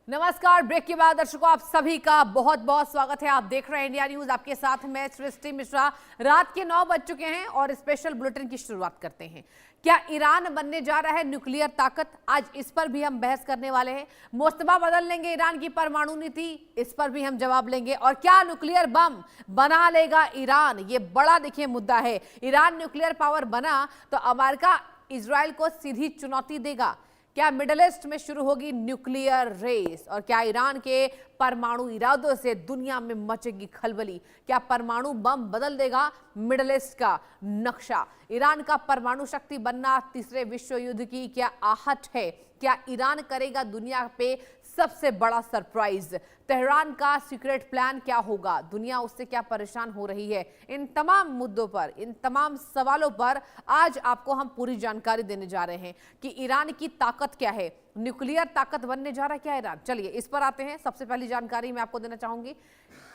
नमस्कार। ब्रेक के बाद दर्शकों आप सभी का बहुत बहुत स्वागत है। आप देख रहे हैं इंडिया न्यूज। आपके साथ मैं सृष्टि मिश्रा। रात के 9 बज चुके हैं और स्पेशल बुलेटिन की शुरुआत करते हैं। क्या ईरान बनने जा रहा है न्यूक्लियर ताकत? आज इस पर भी हम बहस करने वाले हैं। मुस्तफा बदल लेंगे ईरान की परमाणु नीति, इस पर भी हम जवाब लेंगे। और क्या न्यूक्लियर बम बना लेगा ईरान? ये बड़ा देखिए मुद्दा है। ईरान न्यूक्लियर पावर बना तो अमेरिका इजराइल को सीधी चुनौती देगा। क्या मिडिल ईस्ट में शुरू होगी न्यूक्लियर रेस? और क्या ईरान के परमाणु इरादों से दुनिया में मचेगी खलबली? क्या परमाणु बम बदल देगा मिडिल ईस्ट का नक्शा? ईरान का परमाणु शक्ति बनना तीसरे विश्व युद्ध की क्या आहट है? क्या ईरान करेगा दुनिया पे सबसे बड़ा सरप्राइज? तेहरान का सीक्रेट प्लान क्या होगा? दुनिया उससे क्या परेशान हो रही है? इन तमाम मुद्दों पर, इन तमाम सवालों पर आज आपको हम पूरी जानकारी देने जा रहे हैं कि ईरान की ताकत क्या है। न्यूक्लियर ताकत बनने जा रहा है क्या ईरान? चलिए इस पर आते हैं। सबसे पहली जानकारी मैं आपको देना चाहूंगी,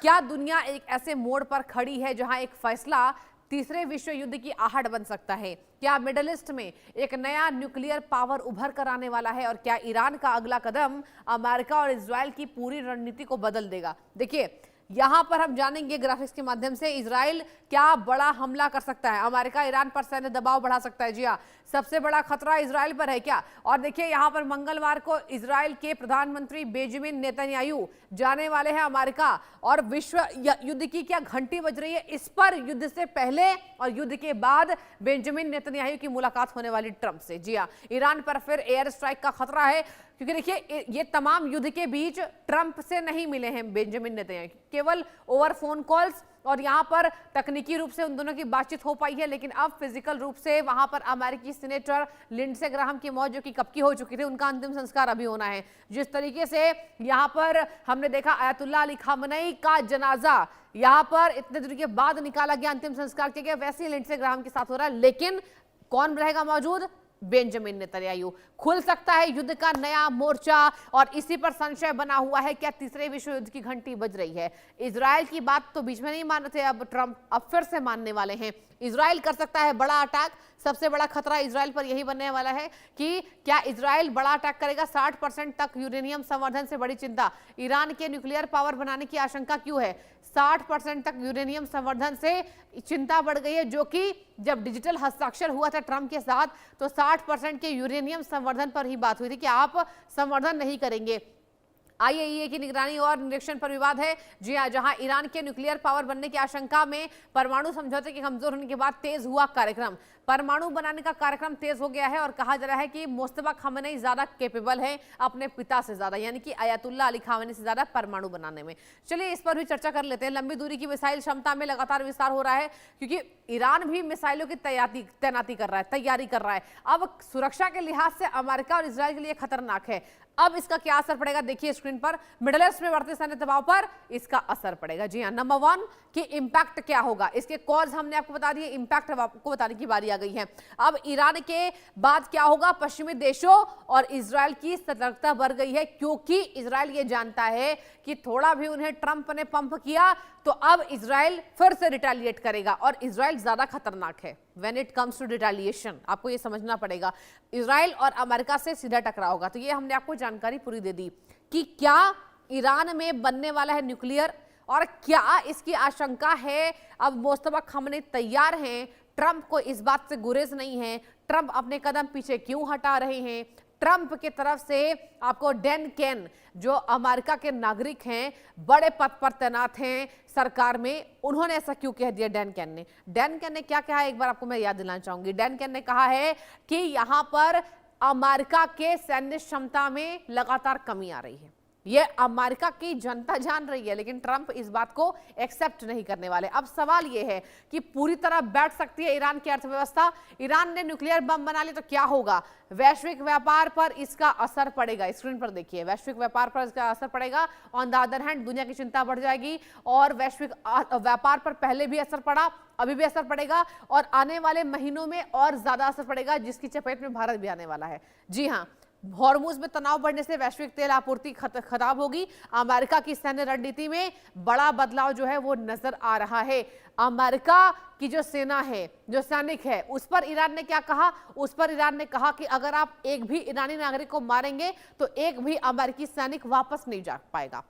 क्या दुनिया एक ऐसे मोड़ पर खड़ी है जहां एक फैसला तीसरे विश्व युद्ध की आहट बन सकता है? क्या मिडिल ईस्ट में एक नया न्यूक्लियर पावर उभर कर आने वाला है? और क्या ईरान का अगला कदम अमेरिका और इजराइल की पूरी रणनीति को बदल देगा? देखिए यहां पर हम जानेंगे ग्राफिक्स के माध्यम से इजराइल क्या बड़ा हमला कर सकता है, अमेरिका ईरान पर सैन्य दबाव बढ़ा सकता है। जी हाँ, सबसे बड़ा खतरा इजराइल पर है क्या? और देखिए यहां पर मंगलवार को इजराइल के प्रधानमंत्री बेंजामिन नेतन्याहू जाने वाले हैं अमेरिका। और विश्व युद्ध की क्या घंटी बज रही है? इस पर युद्ध से पहले और युद्ध के बाद बेंजामिन नेतन्याहू की मुलाकात होने वाली ट्रंप से। जी हाँ, ईरान पर फिर एयर स्ट्राइक का खतरा है, क्योंकि देखिए ये तमाम युद्ध के बीच ट्रंप से नहीं मिले हैं बेंजामिन नेतन्याहू, केवल ओवर फोन कॉल्स और यहां पर तकनीकी रूप से उन दोनों की बातचीत हो पाई है। लेकिन अब फिजिकल रूप से वहां पर अमेरिकी सीनेटर लिंडसे ग्राहम की मौत जो कि कब की हो चुकी थी, उनका अंतिम संस्कार अभी होना है। जिस तरीके से यहां पर हमने देखा अयतुल्ला अली खामनेई का जनाजा यहां पर इतने दिन के बाद निकाला गया, अंतिम संस्कार किया गया, वैसे ही लिंडसे ग्राहम के साथ हो रहा है। लेकिन कौन रहेगा मौजूद? Benjamin Netanyahu. खुल सकता है युद्ध का नया मोर्चा और इसी पर संशय बना हुआ है। क्या तीसरे विश्व युद्ध की घंटी बज रही है? इजराइल की बात तो बीच में नहीं मान रहे थे, अब ट्रंप अब फिर से मानने वाले हैं। इजराइल कर सकता है बड़ा अटैक। सबसे बड़ा खतरा इजराइल पर यही बनने वाला है कि क्या इजराइल बड़ा अटैक करेगा। 60% तक यूरेनियम संवर्धन से बड़ी चिंता। ईरान के न्यूक्लियर पावर बनाने की आशंका क्यों है? 60% तक यूरेनियम संवर्धन से चिंता बढ़ गई है, जो कि जब डिजिटल हस्ताक्षर हुआ था ट्रंप के साथ तो 60% के यूरेनियम संवर्धन पर ही बात हुई थी कि आप संवर्धन नहीं करेंगे। आईएईए की निगरानी और निरीक्षण पर विवाद है। जी हां, जहां ईरान के न्यूक्लियर पावर बनने की आशंका में परमाणु समझौते के कमजोर होने के बाद तेज हुआ कार्यक्रम। परमाणु बनाने का कार्यक्रम तेज हो गया है और कहा जा रहा है कि मुस्तफा खामनेई ज्यादा कैपेबल है अपने पिता से ज्यादा, यानी कि अयतुल्ला अली खामनेई से ज्यादा परमाणु बनाने में। चलिए इस पर भी चर्चा कर लेते हैं। लंबी दूरी की मिसाइल क्षमता में लगातार विस्तार हो रहा है, क्योंकि ईरान भी मिसाइलों की तैनाती कर रहा है, तैयारी कर रहा है। अब सुरक्षा के लिहाज से अमेरिका और इजराइल के लिए खतरनाक है। अब इसका क्या असर पड़ेगा देखिए स्क्रीन पर। मिडिल ईस्ट में बढ़ते सैन्य दबाव पर इसका असर पड़ेगा। जी हां, नंबर 1 कि इंपैक्ट क्या होगा, इसके कॉज हमने आपको बता दिए, इंपैक्ट अब आपको बताने की बारी आ गई है। अब ईरान के बाद क्या होगा? पश्चिमी देशों और इजराइल की सतर्कता बढ़ गई है, क्योंकि इजराइल ये जानता है कि थोड़ा भी उन्हें ट्रंप ने पंप किया तो अब इजराइल फिर से रिटेलिएट करेगा और इजराइल ज्यादा खतरनाक है when it comes to retaliation. आपको ये समझना पड़ेगा। इजराइल और अमेरिका से सीधा टकराव होगा। तो ये हमने आपको जानकारी पूरी दे दी कि क्या ईरान में बनने वाला है न्यूक्लियर और क्या इसकी आशंका है। अब मुस्तफा खामनेई तैयार हैं, ट्रंप को इस बात से गुरेज नहीं है। ट्रंप अपने कदम पीछे क्यों हटा रहे हैं? ट्रंप की तरफ से आपको डैन केन, जो अमेरिका के नागरिक हैं, बड़े पद पर तैनात हैं सरकार में, उन्होंने ऐसा क्यों कह दिया? डैन केन ने क्या कहा एक बार आपको मैं याद दिलाना चाहूंगी। डैन केन ने कहा है कि यहां पर अमेरिका के सैन्य क्षमता में लगातार कमी आ रही है। ये अमेरिका की जनता जान रही है, लेकिन ट्रंप इस बात को एक्सेप्ट नहीं करने वाले। अब सवाल यह है कि पूरी तरह बैठ सकती है ईरान की अर्थव्यवस्था। ईरान ने न्यूक्लियर बम बना लिया तो क्या होगा? वैश्विक व्यापार पर इसका असर पड़ेगा। स्क्रीन पर देखिए, वैश्विक व्यापार पर इसका असर पड़ेगा। ऑन द अदर हैंड दुनिया की चिंता बढ़ जाएगी और वैश्विक व्यापार पर पहले भी असर पड़ा, अभी भी असर पड़ेगा और आने वाले महीनों में और ज्यादा असर पड़ेगा, जिसकी चपेट में भारत भी आने वाला है। जी हां, हॉर्मुज में तनाव बढ़ने से वैश्विक तेल आपूर्ति खराब होगी। अमेरिका की सैन्य रणनीति में बड़ा बदलाव जो है वो नजर आ रहा है। अमेरिका की जो सेना है, जो सैनिक है, उस पर ईरान ने क्या कहा? उस पर ईरान ने कहा कि अगर आप एक भी ईरानी नागरिक को मारेंगे तो एक भी अमेरिकी सैनिक वापस नहीं जा पाएगा।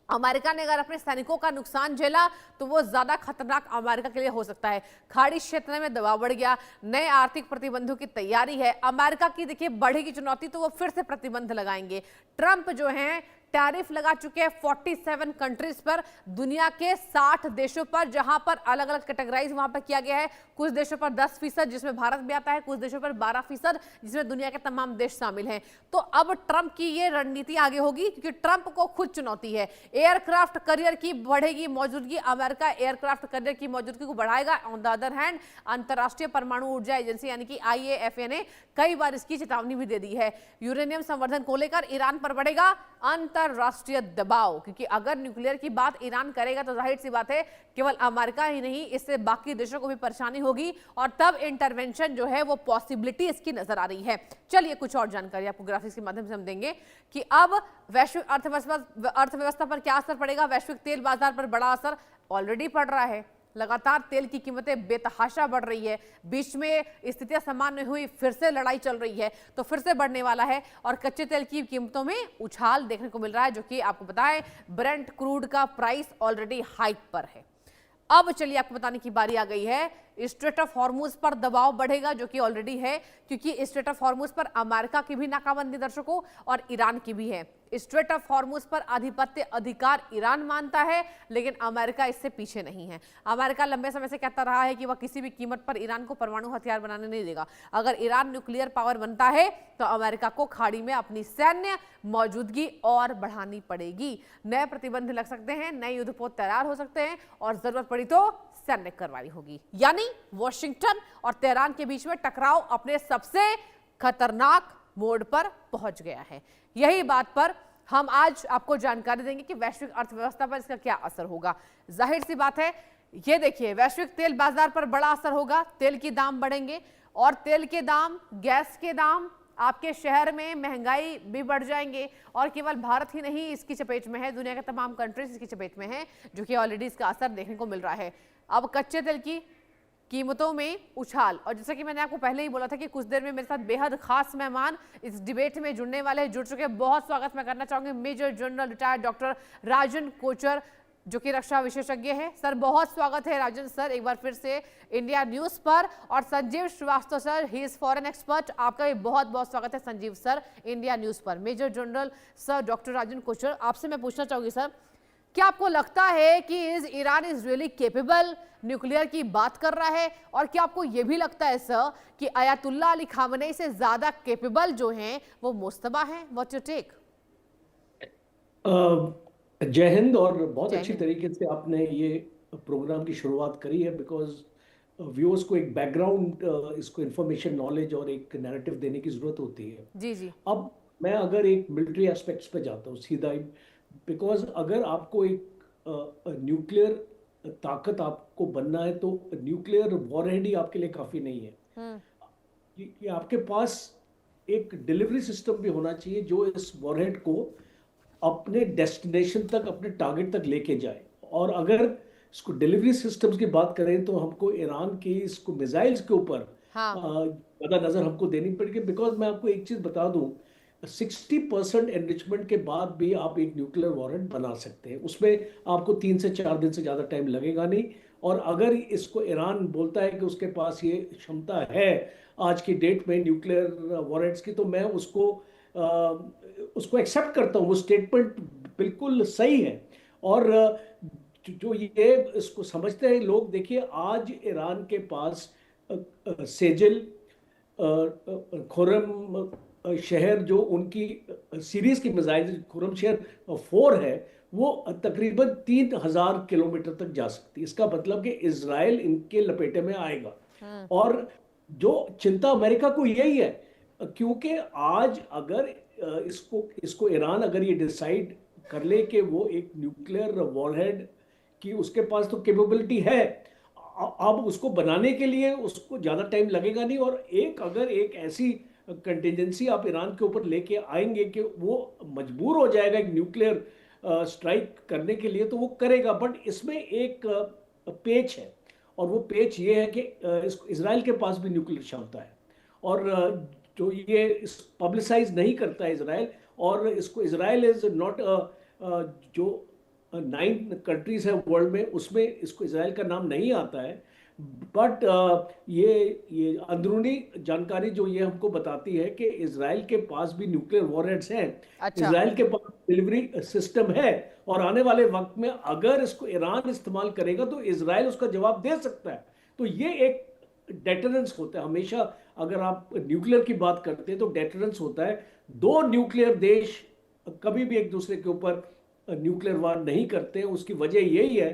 अमेरिका ने अगर अपने सैनिकों का नुकसान झेला तो वो ज्यादा खतरनाक अमेरिका के लिए हो सकता है। खाड़ी क्षेत्र में दबाव बढ़ गया, नए आर्थिक प्रतिबंधों की तैयारी है। अमेरिका की देखिए बढ़ेगी चुनौती तो वो फिर से प्रतिबंध लगाएंगे। ट्रंप जो हैं टैरिफ लगा चुके हैं 47 कंट्रीज पर, दुनिया के 60 देशों पर, जहां पर अलग अलग कैटेगराइज वहां पर किया गया है। कुछ देशों पर 10% जिसमें भारत भी आता है, कुछ देशों पर 12% जिसमें दुनिया के तमाम देश शामिल हैं। तो अब ट्रंप की ये रणनीति आगे होगी क्योंकि ट्रंप को खुद चुनौती है। एयरक्राफ्ट करियर की बढ़ेगी मौजूदगी, अमेरिका एयरक्राफ्ट करियर की मौजूदगी को बढ़ाएगा। ऑन द अदर हैंड अंतरराष्ट्रीय परमाणु ऊर्जा एजेंसी यानी कि IAEA ने कई बार इसकी चेतावनी भी दे दी है। यूरेनियम संवर्धन को लेकर ईरान पर बढ़ेगा अंतरराष्ट्रीय दबाव, क्योंकि अगर न्यूक्लियर की बात ईरान करेगा तो जाहिर सी बात है केवल अमेरिका ही नहीं, इससे बाकी देशों को भी परेशानी होगी और तब इंटरवेंशन जो है वो पॉसिबिलिटी इसकी नजर आ रही है। चलिए कुछ और जानकारी आपको ग्राफिक्स के माध्यम से हम देंगे कि अब वैश्विक अर्थव्यवस्था पर क्या असर पड़ेगा। वैश्विक तेल बाजार पर बड़ा असर ऑलरेडी पड़ रहा है। लगातार तेल की कीमतें बेतहाशा बढ़ रही है। बीच में स्थितियां सामान्य हुई, फिर से लड़ाई चल रही है तो फिर से बढ़ने वाला है और कच्चे तेल की कीमतों में उछाल देखने को मिल रहा है, जो कि आपको बताएं ब्रेंट क्रूड का प्राइस ऑलरेडी हाइक पर है। अब चलिए आपको बताने की बारी आ गई है, स्ट्रेट ऑफ हॉर्मुज पर दबाव बढ़ेगा, जो कि ऑलरेडी है, क्योंकि स्ट्रेट ऑफ हॉर्मुज पर अमेरिका की भी नाकाबंदी दर्शकों और ईरान की भी है। स्ट्रेट ऑफ हॉर्मुज पर आधिपत्य अधिकार ईरान मानता है, लेकिन अमेरिका इससे पीछे नहीं है। अमेरिका लंबे समय से कहता रहा है कि वह किसी भी कीमत पर ईरान को परमाणु हथियार बनाने नहीं देगा। अगर ईरान न्यूक्लियर पावर बनता है तो अमेरिका को खाड़ी में अपनी सैन्य मौजूदगी और बढ़ानी पड़ेगी। नए प्रतिबंध लग सकते हैं, नए युद्धपोत तैयार हो सकते हैं और जरूरत पड़ी तो सैन्य कार्रवाई होगी। यानी वॉशिंगटन और तेहरान के बीच में टकराव अपने सबसे खतरनाक मोड़ पर पहुंच गया है। यही बात पर हम आज आपको जानकारी देंगे कि वैश्विक अर्थव्यवस्था पर इसका क्या असर होगा। जाहिर सी बात है, ये देखिए वैश्विक तेल बाजार पर बड़ा असर होगा। तेल के दाम बढ़ेंगे और तेल के दाम, गैस के दाम, आपके शहर में महंगाई भी बढ़ जाएंगे और केवल भारत ही नहीं इसकी चपेट में है, दुनिया के तमाम कंट्रीज इसकी चपेट में है, जो कि ऑलरेडी इसका असर देखने को मिल रहा है। अब कच्चे तेल की कीमतों में उछाल, और जैसा कि मैंने आपको पहले ही बोला था कि कुछ देर में मेरे साथ बेहद खास मेहमान इस डिबेट में जुड़ने वाले जुड़ चुके हैं। बहुत स्वागत मैं करना चाहूंगी major general retired doctor Rajan Kochhar, जो कि रक्षा विशेषज्ञ है। सर बहुत स्वागत है राजन सर एक बार फिर से इंडिया न्यूज पर। और Sanjeev Srivastava sir, he is foreign expert, आपका भी बहुत बहुत स्वागत है संजीव सर इंडिया न्यूज पर। Major general sir doctor Rajan Kochhar, आपसे मैं पूछना चाहूंगी सर, क्या आपको लगता है कि Iran is really capable, nuclear की बात कर रहा है, और क्या आपको यह भी लगता है सर कि अयातुल्ला अली खामनेई से ज्यादा केपेबल जो हैं वो मुस्तबा हैं? What's your take? जय हिंद। और बहुत अच्छी तरीके से आपने ये प्रोग्राम की शुरुआत करी है, बिकॉज व्यूअर्स को एक बैकग्राउंड, इसको इंफॉर्मेशन, नॉलेज और एक नैरेटिव देने की जरूरत होती है। जी जी। अब मैं अगर एक मिलिट्री एस्पेक्ट्स पे जाता हूँ सीधा ही, बिकॉज अगर आपको एक न्यूक्लियर ताकत आपको बनना है तो न्यूक्लियर वॉरहेड ही आपके लिए काफी नहीं है। ये आपके पास एक डिलीवरी सिस्टम भी होना चाहिए जो इस वॉरहेड को अपने डेस्टिनेशन तक, अपने टारगेट तक लेके जाए। और अगर इसको डिलीवरी सिस्टम्स की बात करें तो हमको ईरान की इसको मिसाइल्स के ऊपर ज्यादा नजर हमको देनी पड़ेगी। बिकॉज मैं आपको एक चीज बता दूं, 60% एनरिचमेंट के बाद भी आप एक न्यूक्लियर वॉरहेड बना सकते हैं। उसमें आपको 3 से 4 दिन से ज़्यादा टाइम लगेगा नहीं। और अगर इसको ईरान बोलता है कि उसके पास ये क्षमता है आज की डेट में न्यूक्लियर वॉरहेड्स की, तो मैं उसको एक्सेप्ट करता हूँ। वो स्टेटमेंट बिल्कुल सही है। और जो ये इसको समझते हैं लोग, देखिए आज ईरान के पास सेजिल, खुरम शहर, जो उनकी सीरीज की मिसाइल खुरम शहर 4 है, वो तकरीबन 3000 किलोमीटर तक जा सकती है। इसका मतलब कि इजराइल इनके लपेटे में आएगा। और जो चिंता अमेरिका को यही है, क्योंकि आज अगर इसको ईरान अगर ये डिसाइड कर ले कि वो एक न्यूक्लियर वॉरहेड की उसके पास तो कैपेबिलिटी है, अब उसको बनाने के लिए उसको ज़्यादा टाइम लगेगा नहीं। और अगर एक ऐसी कंटिजेंसी आप ईरान के ऊपर लेके आएंगे कि वो मजबूर हो जाएगा एक न्यूक्लियर स्ट्राइक करने के लिए, तो वो करेगा। बट इसमें एक पेच है, और वो पेच ये है कि इसराइल के पास भी न्यूक्लियर क्षमता है, और जो ये पब्लिसाइज नहीं करता है इसराइल, और इसको इसराइल इज नॉट जो 9 कंट्रीज है वर्ल्ड में, उसमें इसको इसराइल का नाम नहीं आता है। बट ये अंदरूनी जानकारी जो ये हमको बताती है कि इसराइल के पास भी न्यूक्लियर वॉरहेड्स हैं, अच्छा। इसराइल के पास डिलीवरी सिस्टम है, और आने वाले वक्त में अगर इसको ईरान इस्तेमाल करेगा तो इसराइल उसका जवाब दे सकता है। तो ये एक डेटरेंस होता है हमेशा। अगर आप न्यूक्लियर की बात करते हैं तो डेटरेंस होता है। दो न्यूक्लियर देश कभी भी एक दूसरे के ऊपर न्यूक्लियर वार नहीं करते। उसकी वजह यही है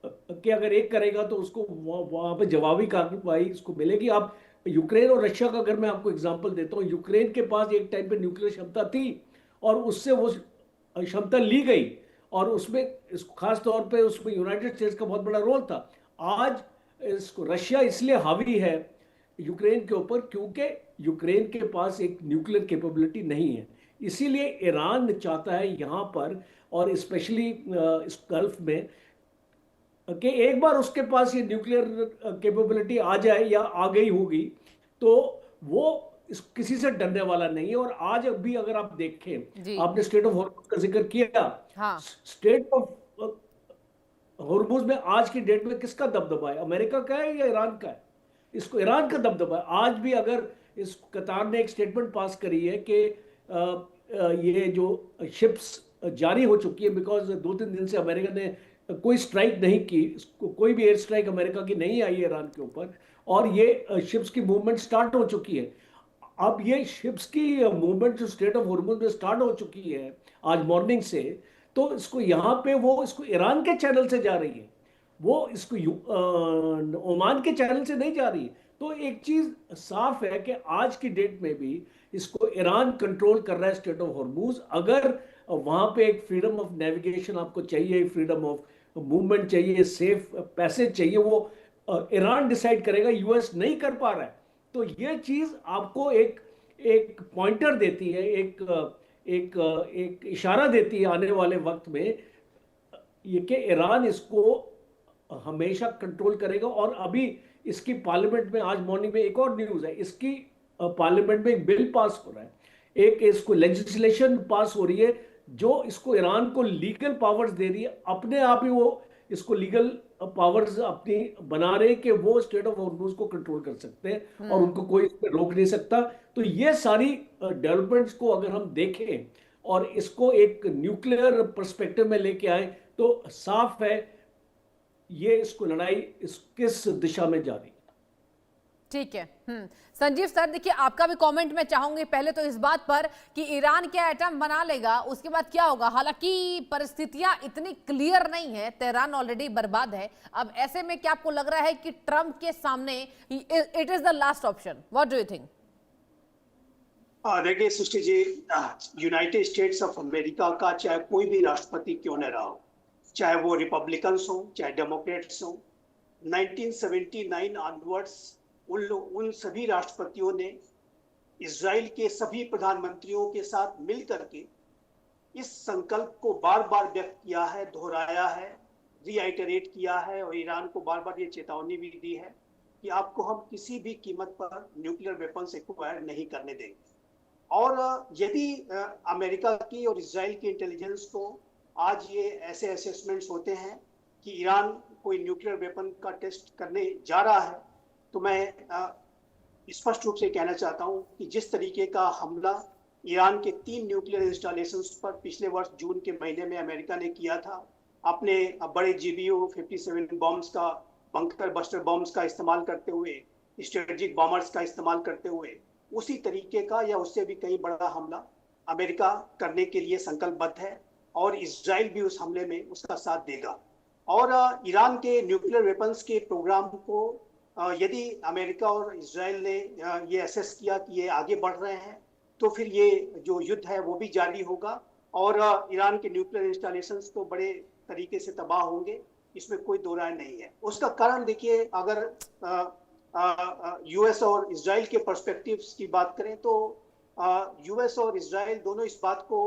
कि अगर एक करेगा तो उसको वहां पे जवाबी कार्रवाई उसको मिलेगी। आप यूक्रेन और रशिया का अगर मैं आपको एग्जांपल देता हूँ, यूक्रेन के पास एक टाइम पे न्यूक्लियर क्षमता थी, और उससे वो क्षमता ली गई, और उसमें खास तौर पे उसमें यूनाइटेड स्टेट्स का बहुत बड़ा रोल था। आज इसको रशिया इसलिए हावी है यूक्रेन के ऊपर क्योंकि यूक्रेन के पास एक न्यूक्लियर कैपेबिलिटी नहीं है। इसीलिए ईरान चाहता है यहाँ पर, और स्पेशली इस गल्फ में, कि एक बार उसके पास ये न्यूक्लियर कैपेबिलिटी आ जाए या आ गई होगी तो वो किसी से डरने वाला नहीं है। और आज भी अगर आप देखें, जी। आपने स्टेट ऑफ हॉर्मुज का जिक्र किया, हाँ। स्टेट ऑफ हॉर्मुज में आज की डेट में किसका दबदबा है? अमेरिका का है या ईरान का है? इसको ईरान का दबदबा है। आज भी अगर इस कतार ने एक स्टेटमेंट पास करी है कि ये जो शिप्स जारी हो चुकी है, बिकॉज 2-3 दिन से अमेरिका ने कोई स्ट्राइक नहीं की, कोई भी एयर स्ट्राइक अमेरिका की नहीं आई है ईरान के ऊपर, और ये शिप्स की मूवमेंट स्टार्ट हो चुकी है। अब ये शिप्स की मूवमेंट जो स्टेट ऑफ हॉर्मुज में स्टार्ट हो चुकी है आज मॉर्निंग से, तो इसको यहाँ पे वो इसको ईरान के चैनल से जा रही है, वो इसको ओमान के चैनल से नहीं जा रही है। तो एक चीज साफ है कि आज की डेट में भी इसको ईरान कंट्रोल कर रहा है स्टेट ऑफ हॉर्मुज। अगर वहां पे एक फ्रीडम ऑफ नेविगेशन आपको चाहिए, फ्रीडम ऑफ मूवमेंट चाहिए, सेफ पैसेज चाहिए, वो ईरान डिसाइड करेगा, यूएस नहीं कर पा रहा है। तो ये चीज आपको एक एक पॉइंटर देती है, एक इशारा देती है आने वाले वक्त में, ये कि ईरान इसको हमेशा कंट्रोल करेगा। और अभी इसकी पार्लियामेंट में आज मॉर्निंग में एक और न्यूज है, इसकी पार्लियामेंट में एक बिल पास हो रहा है, एक इसको लेजिस्लेशन पास हो रही है जो इसको ईरान को लीगल पावर्स दे रही है। अपने आप ही वो इसको लीगल पावर्स अपनी बना रहे कि वो स्टेट ऑफ हॉर्मुज को कंट्रोल कर सकते हैं, और उनको कोई इस पे रोक नहीं सकता। तो ये सारी डेवलपमेंट्स को अगर हम देखें और इसको एक न्यूक्लियर पर्सपेक्टिव में लेके आए तो साफ है ये इसको लड़ाई किस दिशा में जा रही है। ठीक है। संजीव सर, देखिए आपका भी कमेंट मैं चाहूंगी, पहले तो इस बात पर कि ईरान क्या एटम बना लेगा, उसके बाद क्या होगा। हालांकि परिस्थितियां इतनी क्लियर नहीं है, तेहरान ऑलरेडी बर्बाद है। अब ऐसे में क्या आपको लग रहा है कि ट्रंप के सामने it is the last option? What do you think? देखिए Srishti ji, United states of America का चाहे कोई भी राष्ट्रपति क्यों न रहा हो, चाहे वो रिपब्लिकन्स हो चाहे डेमोक्रेट्स हो, 1979 ऑनवर्ड्स उन सभी राष्ट्रपतियों ने इजराइल के सभी प्रधानमंत्रियों के साथ मिल करके इस संकल्प को बार बार व्यक्त किया है, दोहराया है, रीआइटरेट किया है, और ईरान को बार बार ये चेतावनी भी दी है कि आपको हम किसी भी कीमत पर न्यूक्लियर वेपन्स एक्वायर नहीं करने देंगे। और यदि अमेरिका की और इजराइल की इंटेलिजेंस को आज ये ऐसे असेसमेंट्स होते हैं कि ईरान कोई न्यूक्लियर वेपन का टेस्ट करने जा रहा है, तो मैं स्पष्ट रूप से कहना चाहता हूं कि जिस तरीके का हमला ईरान के 3 न्यूक्लियर इंस्टॉलेशंस पर पिछले वर्ष जून के महीने में अमेरिका ने किया था, अपने बड़े GBU 57 बॉम्ब्स का, बंकर बस्टर बॉम्ब्स का इस्तेमाल करते हुए, स्ट्रेटेजिक बॉम्बर्स का इस्तेमाल करते हुए, उसी तरीके का या उससे भी कहीं बड़ा हमला अमेरिका करने के लिए संकल्पबद्ध है, और इजराइल भी उस हमले में उसका साथ देगा। और ईरान के न्यूक्लियर वेपन्स के प्रोग्राम को यदि अमेरिका और इजराइल ने ये असेस किया कि ये आगे बढ़ रहे हैं, तो फिर ये जो युद्ध है वो भी जारी होगा, और ईरान के न्यूक्लियर इंस्टॉलेशंस तो बड़े तरीके से तबाह होंगे, इसमें कोई दो राय नहीं है। उसका कारण देखिए, अगर यूएस और इसराइल के पर्सपेक्टिव्स की बात करें तो यूएस और इसराइल दोनों इस बात को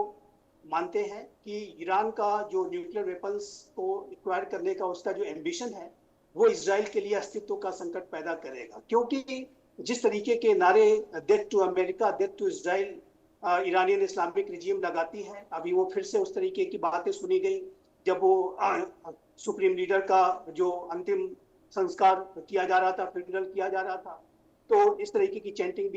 मानते हैं कि ईरान का जो न्यूक्लियर वेपन्स को एक्वायर करने का उसका जो एम्बिशन है वो इसराइल के लिए अस्तित्व का संकट पैदा करेगा, क्योंकि जिस तरीके के नारे death to America, death to Israel Iranian Islamic regime लगाती है, अभी वो फिर से उस तरीके की बातें सुनी गई जब वो सुप्रीम लीडर का जो अंतिम संस्कार किया जा रहा था, फ्यूनरल किया जा रहा था, तो इस तरीके की चैंटिंग भी